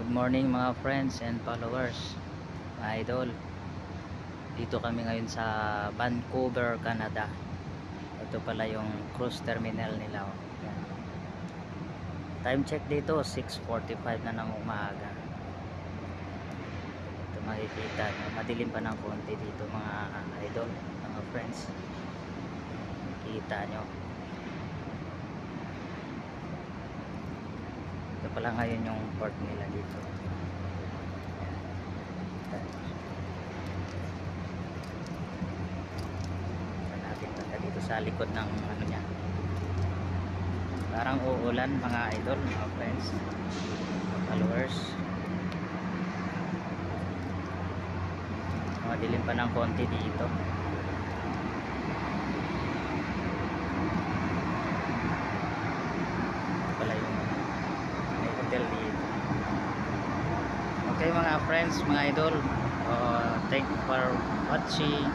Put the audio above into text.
Good morning mga friends and followers, mga idol. Dito kami ngayon sa Vancouver, Canada. Ito pala yung cruise terminal nila. Yan. Time check dito 6:45 na ng umaga. Ito makikita nyo, madilim pa ng konti dito mga idol, mga friends. Kita nyo. Ito pala ngayon yung port nila dito. Dito sa likod ng ano niya, parang uulan mga idol, mga friends, mga followers. Madilim pa ng konti dito. Ito pala yung may hotel dito. Okay mga friends, mga idol, thank you for watching.